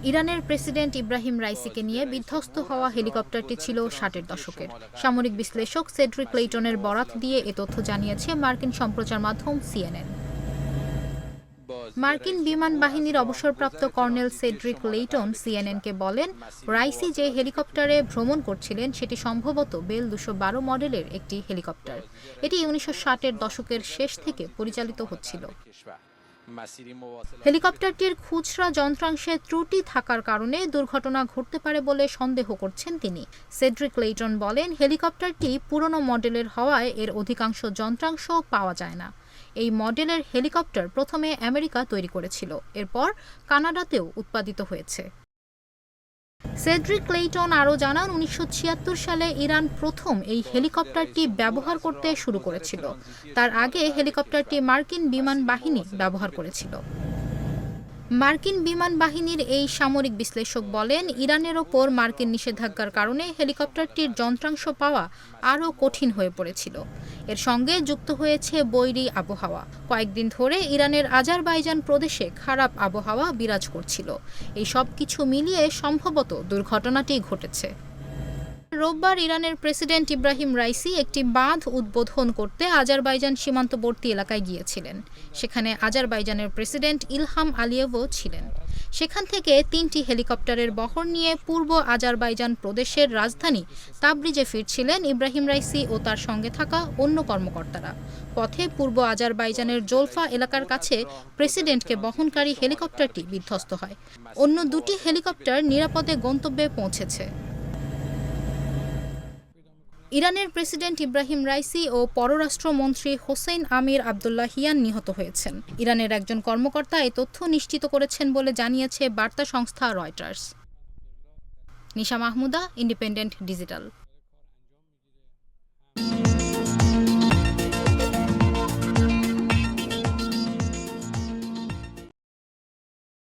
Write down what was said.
ইরানের প্রেসিডেন্ট ইব্রাহিম রাইসিকে নিয়ে বিধ্বস্ত হওয়া হেলিকপ্টারটি ছিল 60-এর দশকের। সামরিক বিশ্লেষক সেড্রিক লেইটনের বরাত দিয়ে এ তথ্য জানিয়েছে মার্কিন সম্প্রচার মাধ্যম সিএনএন। মার্কিন বিমান বাহিনীর অবসরপ্রাপ্ত কর্নেল সেড্রিক লেইটন সিএনএনকে বলেন, রাইসি যে হেলিকপ্টারে ভ্রমণ করছিলেন সেটি সম্ভবত বেল 212 মডেলের একটি হেলিকপ্টার। এটি 1960-এর দশকের শেষ থেকে পরিচালিত হচ্ছিল। হেলিকপ্টারটির খুচরা যন্ত্রাংশে ত্রুটি থাকার কারণে দুর্ঘটনা ঘটতে পারে বলে সন্দেহ করছেন তিনি। সেড্রিক লেইটন বলেন, হেলিকপ্টারটি পুরনো মডেলের হওয়ায় এর অধিকাংশ যন্ত্রাংশ পাওয়া যায় না। এই মডেলের হেলিকপ্টার প্রথমে আমেরিকা তৈরি করেছিল, এরপর কানাডাতেও উৎপাদিত হয়েছে। সেড্রিক লেইটন আরও জানান, 1976 সালে ইরান প্রথম এই হেলিকপ্টারটি ব্যবহার করতে শুরু করেছিল। তার আগে হেলিকপ্টারটি মার্কিন বিমান বাহিনী ব্যবহার করেছিল। মার্কিন বিমান বাহিনীর এই সামরিক বিশ্লেষক বলেন, ইরানের ওপর মার্কিন নিষেধাজ্ঞার কারণে হেলিকপ্টারটির যন্ত্রাংশ পাওয়া আরও কঠিন হয়ে পড়েছিল। এর সঙ্গে যুক্ত হয়েছে বৈরী আবহাওয়া। কয়েকদিন ধরে ইরানের আজারবাইজান প্রদেশে খারাপ আবহাওয়া বিরাজ করছিল। এই সব কিছু মিলিয়ে সম্ভবত দুর্ঘটনাটি ঘটেছে। রোববার ইরানের প্রেসিডেন্ট ইব্রাহিম রাইসি একটি বাঁধ উদ্বোধন করতে আজারবাইজান সীমান্তবর্তী এলাকায় গিয়েছিলেন। সেখানে আজারবাইজানের প্রেসিডেন্ট ইলহাম আলিয়েভও ছিলেন। সেখান থেকে 3টি হেলিকপ্টারের বহর নিয়ে পূর্ব আজারবাইজান প্রদেশের রাজধানী তাবরিজে ফিরছিলেন ইব্রাহিম রাইসি ও তার সঙ্গে থাকা অন্য কর্মকর্তারা। পথে পূর্ব আজারবাইজানের জোলফা এলাকার কাছে প্রেসিডেন্টকে বহনকারী হেলিকপ্টারটি বিধ্বস্ত হয়। অন্য 2টি হেলিকপ্টার নিরাপদে গন্তব্যে পৌঁছেছে। ইরানের প্রেসিডেন্ট ইব্রাহিম রাইসি ও পররাষ্ট্রমন্ত্রী হোসেইন আমির আবদুল্লাহিয়ান নিহত হয়েছেন। ইরানের একজন কর্মকর্তা এই তথ্য নিশ্চিত করেছেন বলে জানিয়েছে বার্তা সংস্থা রয়টার্স। নিশা মাহমুদা, ইন্ডিপেন্ডেন্ট ডিজিটাল।